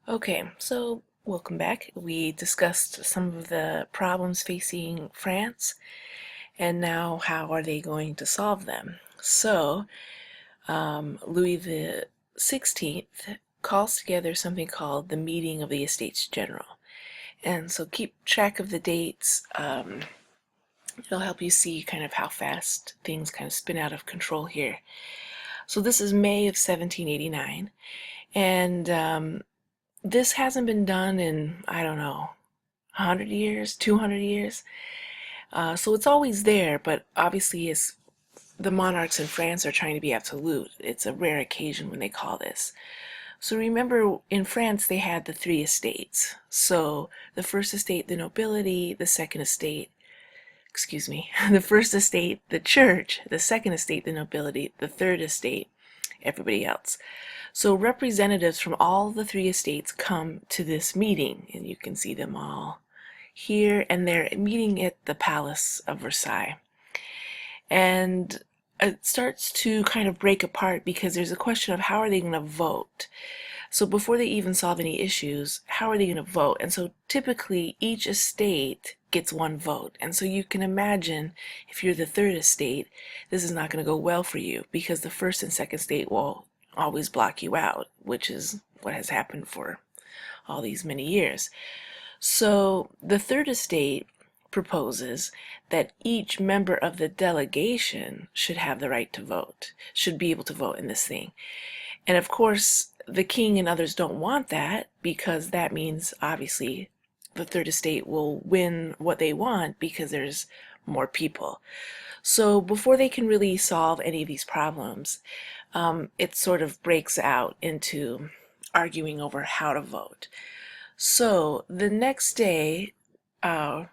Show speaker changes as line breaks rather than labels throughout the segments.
Okay, so welcome back. We discussed some of the problems facing France, and now how are they going to solve them? So, Louis the 16th calls together something called the Meeting of the Estates General. And so keep track of the dates. It'll help you see kind of how fast things kind of spin out of control here. So this is May of 1789, and this hasn't been done in, I don't know, 100 years, 200 years. So it's always there, but obviously it's, the monarchs in France are trying to be absolute. It's a rare occasion when they call this. So remember, in France they had the three estates. So the first estate, the nobility, the second estate, excuse me, the first estate, the church, the second estate, the nobility, the third estate, everybody else. So representatives from all the three estates come to this meeting, and you can see them all here, and they're meeting at the Palace of Versailles. And it starts to kind of break apart because there's a question of how are they going to vote. So before they even solve any issues, how are they going to vote? And so typically each estate gets one vote. And so you can imagine if you're the third estate, this is not going to go well for you because the first and second estate will always block you out, which is what has happened for all these many years. So the third estate proposes that each member of the delegation should have the right to vote, should be able to vote in this thing. And of course, the king and others don't want that because that means obviously the third estate will win what they want because there's more people. So before they can really solve any of these problems, it sort of breaks out into arguing over how to vote. So the next day, the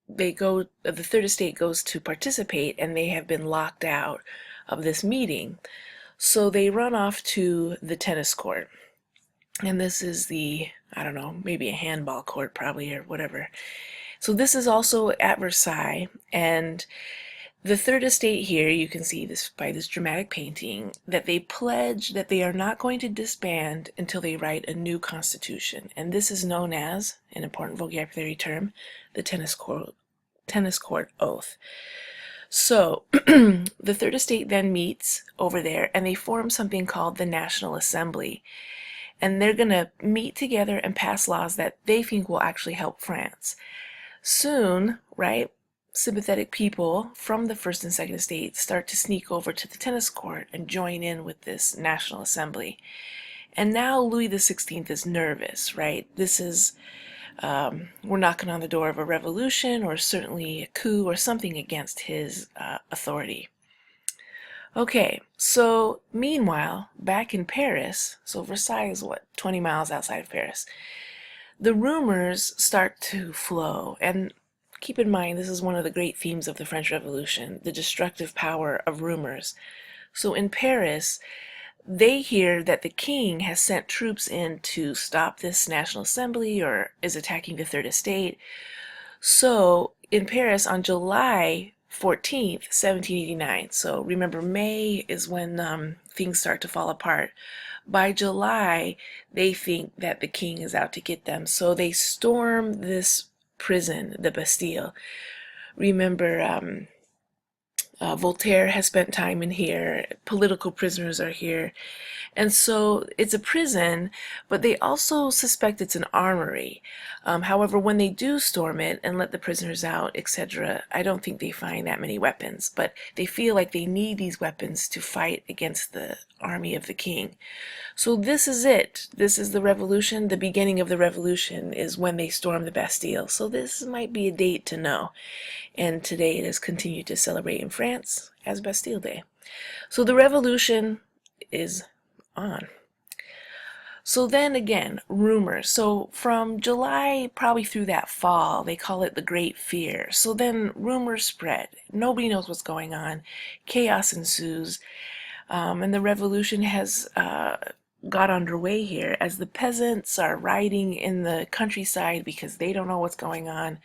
third estate goes to participate, and they have been locked out of this meeting. So they run off to the tennis court. And this is the, I don't know, maybe a handball court probably or whatever. So this is also at Versailles, and the third estate here, you can see this by this dramatic painting, that they pledge that they are not going to disband until they write a new constitution. And this is known as, an important vocabulary term, the tennis court oath. So the third estate then meets over there and they form something called the National Assembly. And they're going to meet together and pass laws that they think will actually help France. Soon, right, sympathetic people from the first and second estate start to sneak over to the tennis court and join in with this National Assembly. And now Louis XVI is nervous, right? This is, we're knocking on the door of a revolution or certainly a coup or something against his authority. Okay, so meanwhile, back in Paris, so Versailles is what, 20 miles outside of Paris, the rumors start to flow. And keep in mind, this is one of the great themes of the French Revolution, the destructive power of rumors. So in Paris, they hear that the king has sent troops in to stop this National Assembly or is attacking the Third Estate. So in Paris on July 14th, 1789, so remember May is when things start to fall apart. By July, they think that the king is out to get them. So they storm this prison, the Bastille. Remember, Voltaire has spent time in here. Political prisoners are here. And so it's a prison, but they also suspect it's an armory. However, when they do storm it and let the prisoners out, etc., I don't think they find that many weapons, but they feel like they need these weapons to fight against the army of the king. So this is it. This is the revolution. The beginning of the revolution is when they storm the Bastille. So this might be a date to know. And today it is continued to celebrate in France as Bastille Day. So the revolution is on. So then again, rumors. So from July probably through that fall, they call it the Great Fear. So then rumors spread. Nobody knows what's going on. Chaos ensues. And the revolution has got underway here as the peasants are riding in the countryside because they don't know what's going on.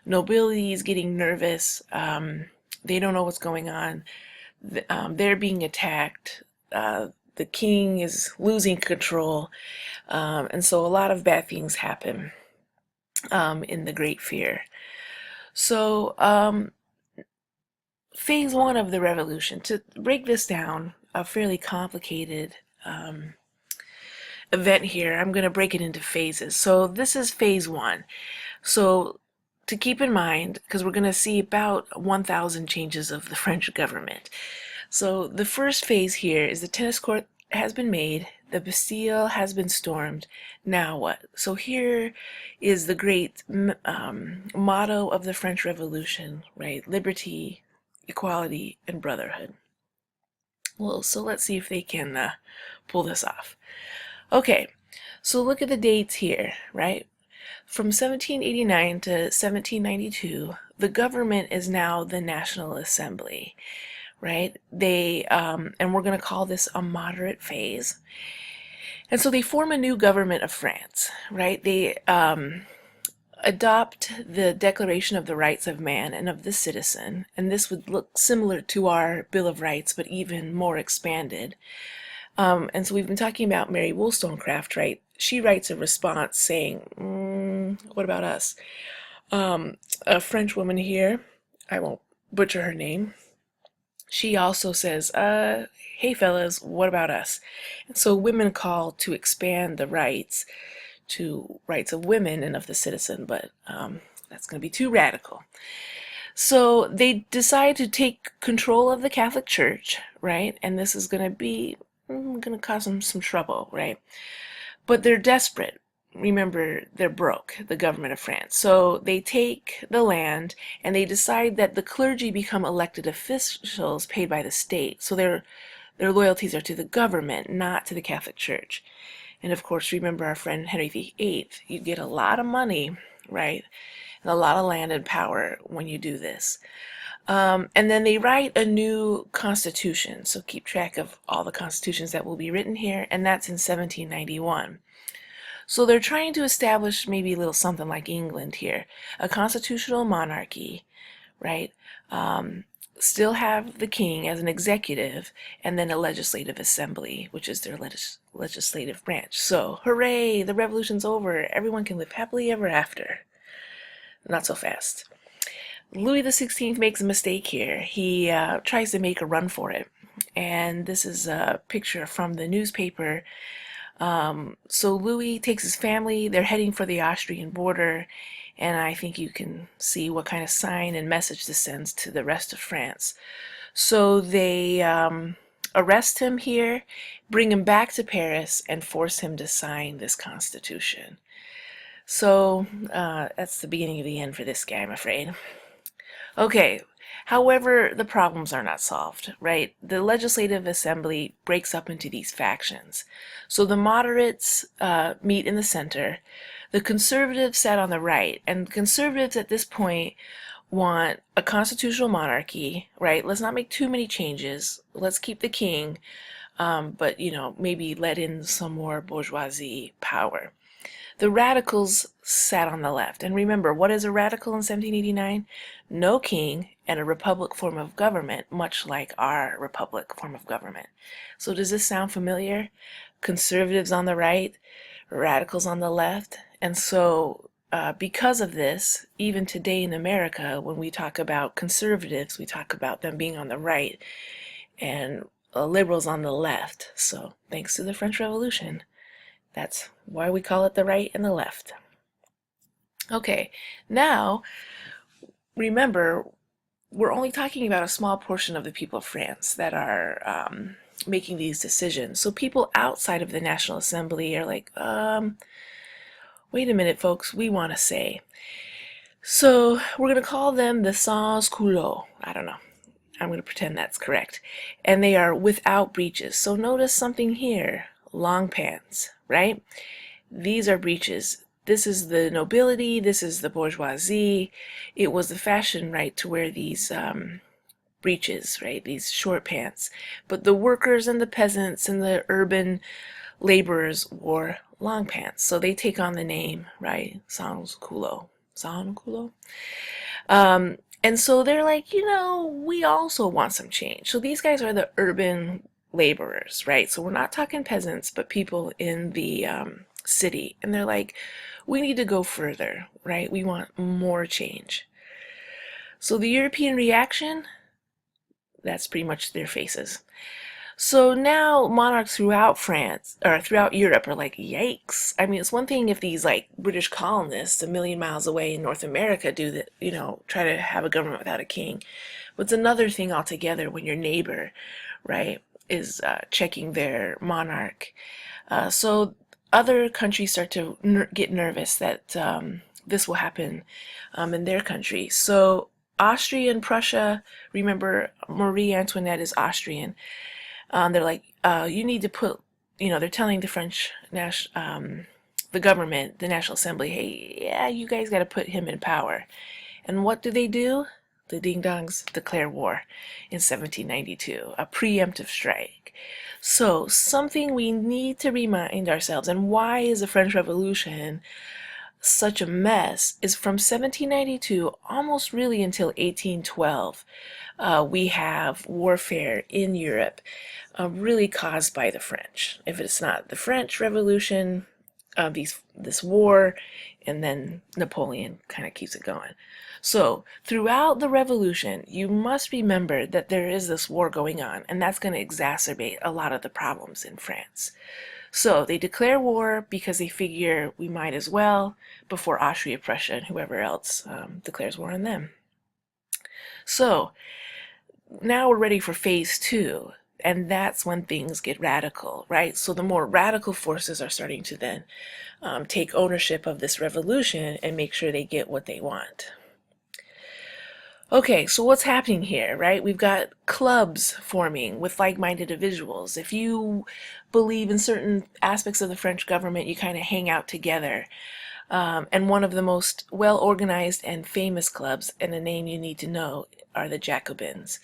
Nobility is getting nervous. They don't know what's going on. They're being attacked. the king is losing control, and so a lot of bad things happen in the Great Fear. So phase one of the revolution, to break this down, a fairly complicated event here, I'm going to break it into phases. So this is phase one. So to keep in mind, because we're going to see about 1,000 changes of the French government. So the first phase here is the tennis court has been made, the Bastille has been stormed. Now what? So here is the great motto of the French Revolution, right? Liberty, equality, and brotherhood. Well, so let's see if they can pull this off. Okay, so look at the dates here, right? From 1789 to 1792, the government is now the National Assembly, right? They, and we're going to call this a moderate phase. And so they form a new government of France, right? They adopt the Declaration of the Rights of Man and of the Citizen, and this would look similar to our Bill of Rights, but even more expanded. And so we've been talking about Mary Wollstonecraft, right? She writes a response saying, what about us? A French woman here, I won't butcher her name, she also says, hey fellas, what about us? And so women call to expand the rights to rights of women and of the citizen, but that's going to be too radical. So they decide to take control of the Catholic Church, right? And this is going to be going to cause them some trouble, right? But they're desperate. Remember, they're broke, the government of France. So they take the land and they decide that the clergy become elected officials paid by the state. So their loyalties are to the government, not to the Catholic Church. And of course, remember our friend Henry VIII. You get a lot of money, right? And a lot of land and power when you do this. And then they write a new constitution. So keep track of all the constitutions that will be written here. And that's in 1791. So they're trying to establish maybe a little something like England here. A constitutional monarchy, right? Still have the king as an executive, and then a legislative assembly, which is their legislative branch. So, hooray, the revolution's over. Everyone can live happily ever after. Not so fast. Louis XVI makes a mistake here. He tries to make a run for it. And this is a picture from the newspaper. So Louis takes his family. They're heading for the Austrian border. And I think you can see what kind of sign and message this sends to the rest of France. So they arrest him here, bring him back to Paris, and force him to sign this constitution. So that's the beginning of the end for this guy, I'm afraid. Okay, however, the problems are not solved, right? The Legislative Assembly breaks up into these factions. So the moderates meet in the center. The conservatives sat on the right, and conservatives at this point want a constitutional monarchy, right? Let's not make too many changes. Let's keep the king, but, you know, maybe let in some more bourgeoisie power. The radicals sat on the left. And remember, what is a radical in 1789? No king and a republic form of government, much like our republic form of government. So does this sound familiar? Conservatives on the right, radicals on the left. And so because of this, even today in America, when we talk about conservatives, we talk about them being on the right and liberals on the left. So thanks to the French Revolution, that's why we call it the right and the left. Okay, now remember, we're only talking about a small portion of the people of France that are making these decisions. So people outside of the National Assembly are like, wait a minute, folks, we want to say. So we're going to call them the sans-culottes. I don't know. I'm going to pretend that's correct. And they are without breeches. So notice something here. Long pants, right? These are breeches. This is the nobility. This is the bourgeoisie. It was the fashion, right, to wear these breeches, right, these short pants. But the workers and the peasants and the urban laborers wore long pants. So they take on the name, right, sans-culottes. Sans-culottes? And so they're like, you know, we also want some change. So these guys are the urban laborers, right? So we're not talking peasants, but people in the city. And they're like, we need to go further, right? We want more change. So the European reaction, that's pretty much their faces. So now monarchs throughout France or throughout Europe are like, yikes. I mean, it's one thing if these like British colonists a million miles away in North America do that, try to have a government without a king. But it's another thing altogether when your neighbor, right, is checking their monarch. So other countries start to get nervous that this will happen in their country. So Austria and Prussia, remember Marie Antoinette is Austrian. They're like, you need to put, they're telling the French the government, the National Assembly, hey, yeah, you guys got to put him in power. And what do? The Ding Dongs declare war in 1792, a preemptive strike. So something we need to remind ourselves, and why is the French Revolution such a mess, is from 1792 almost really until 1812. We have warfare in Europe really caused by the French. If it's not the French Revolution, this war, and then Napoleon kind of keeps it going. So throughout the revolution, you must remember that there is this war going on, and that's going to exacerbate a lot of the problems in France. So they declare war because they figure we might as well before Austria, Prussia, and whoever else declares war on them. So now we're ready for phase two, and that's when things get radical, right? So the more radical forces are starting to then take ownership of this revolution and make sure they get what they want. Okay, so what's happening here, right? We've got clubs forming with like-minded individuals. If you believe in certain aspects of the French government, you kind of hang out together. And one of the most well-organized and famous clubs, and a name you need to know, are the Jacobins.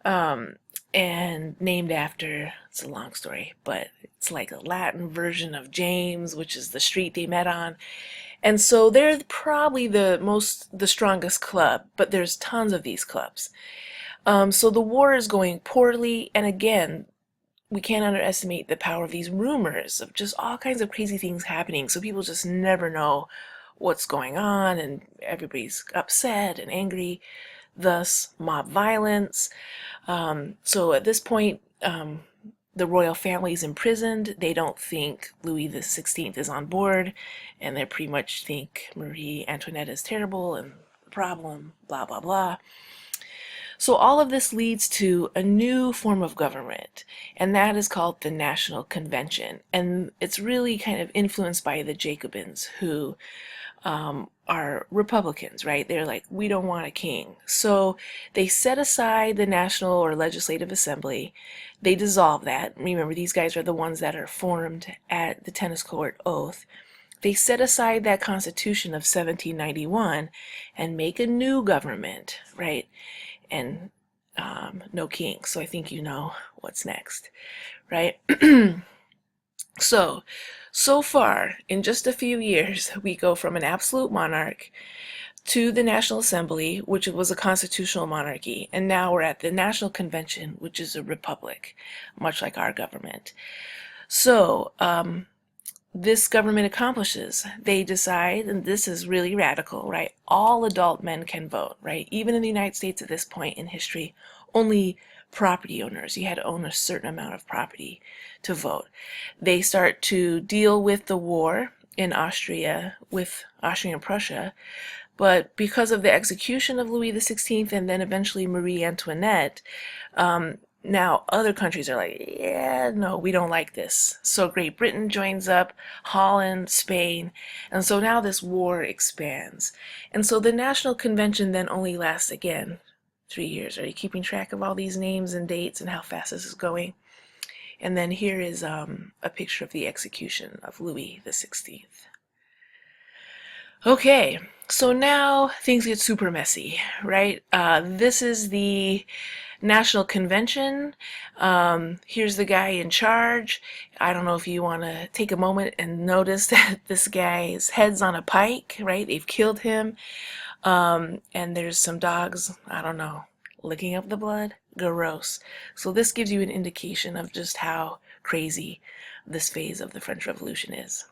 And named after, it's a long story, but it's like a Latin version of James, which is the street they met on. And so they're probably the strongest club, but there's tons of these clubs. So the war is going poorly, and again, we can't underestimate the power of these rumors of just all kinds of crazy things happening. So people just never know what's going on, and everybody's upset and angry. Thus, mob violence. So at this point, the royal family is imprisoned. They don't think Louis XVI is on board, and they pretty much think Marie Antoinette is terrible and the problem, blah, blah, blah. So all of this leads to a new form of government, and that is called the National Convention. And it's really kind of influenced by the Jacobins, who are Republicans, right? They're like, we don't want a king. So they set aside the National or Legislative Assembly. They dissolve that. Remember, these guys are the ones that are formed at the tennis court oath. They set aside that Constitution of 1791 and make a new government, right? And no king. So I think you know what's next, right? So far, in just a few years, we go from an absolute monarch to the National Assembly, which was a constitutional monarchy, and now we're at the National Convention, which is a republic, much like our government. So this government accomplishes, they decide, and this is really radical, right? All adult men can vote, right? Even in the United States at this point in history, only property owners, you had to own a certain amount of property to vote. They start to deal with the war in Austria with Austria and Prussia, but because of the execution of Louis XVI and then eventually Marie Antoinette, now other countries are like, yeah, no, we don't like this. So Great Britain joins up, Holland, Spain, and so now this war expands. And so the National Convention then only lasts, again, 3 years. Are you keeping track of all these names and dates and how fast this is going? And then here is a picture of the execution of Louis XVI. Okay, so now things get super messy, right? This is the National Convention. Here's the guy in charge. I don't know if you want to take a moment and notice that this guy's head's on a pike, right? They've killed him. And there's some dogs, I don't know, licking up the blood. Garros. So this gives you an indication of just how crazy this phase of the French Revolution is.